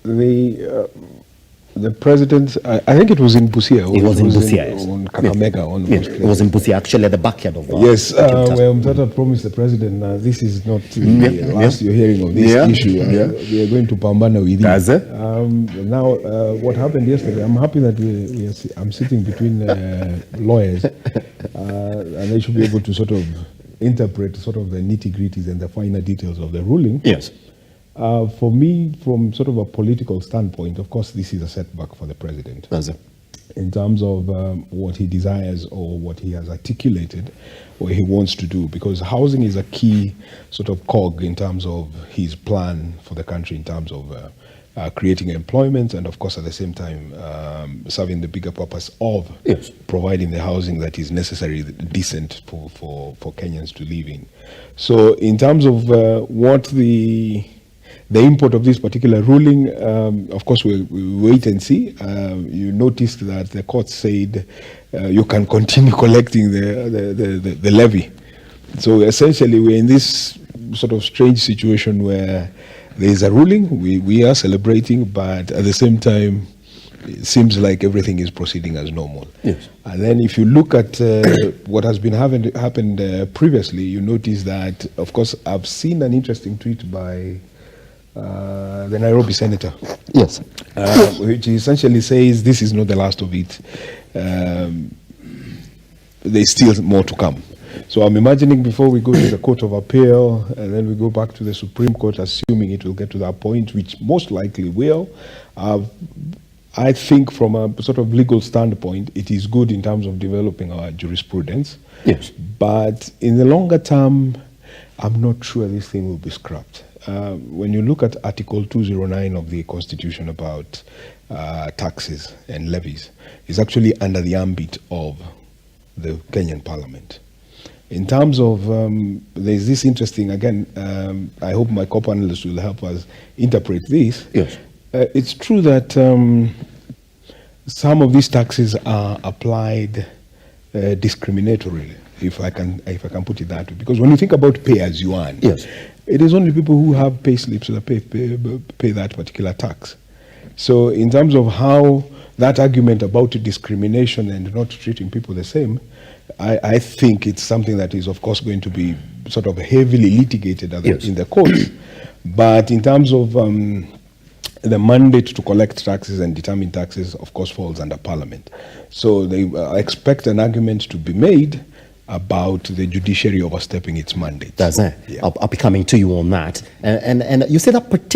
the president, I think it was in Busia. It was in Busia, yes. On Kakamega. Yes, it was in Busia, actually at the backyard of yes, where Mtata promised the president, this is not the last you're hearing of this issue. We are going to pambana with it. Now, what happened yesterday, I'm happy that I'm sitting between lawyers, and they should be able to sort of interpret sort of the nitty-gritties and the finer details of the ruling. Yes. For me, from sort of a political standpoint, of course, this is a setback for the president in terms of what he desires or what he has articulated or he wants to do, because housing is a key sort of cog in terms of his plan for the country in terms of creating employment and, of course, at the same time, serving the bigger purpose of providing the housing that is necessary, decent for Kenyans to live in. So in terms of what the import of this particular ruling, of course, we wait and see. You noticed that the court said you can continue collecting the levy. So essentially, we're in this sort of strange situation where there is a ruling, we are celebrating, but at the same time, it seems like everything is proceeding as normal. Yes. And then if you look at what has been happened previously, you notice that, of course, I've seen an interesting tweet by the Nairobi senator, yes, which essentially says this is not the last of it. There's still more to come. So I'm imagining before we go to the Court of Appeal and then we go back to the Supreme Court, assuming it will get to that point, which most likely will. I think from a sort of legal standpoint, it is good in terms of developing our jurisprudence. Yes. But in the longer term, I'm not sure this thing will be scrapped. When you look at Article 209 of the Constitution about taxes and levies, it's actually under the ambit of the Kenyan Parliament. In terms of, there's this interesting, again, I hope my co-panelists will help us interpret this. Yes. It's true that some of these taxes are applied discriminatorily, if I can put it that way. Because when you think about pay as you earn, yes, it is only people who have pay slips that pay that particular tax. So in terms of how that argument about discrimination and not treating people the same, I think it's something that is, of course, going to be sort of heavily litigated in the courts. But in terms of the mandate to collect taxes and determine taxes, of course, falls under Parliament. So they expect an argument to be made about the judiciary overstepping its mandate. That's it. I'll be coming to you on that. And you said that particular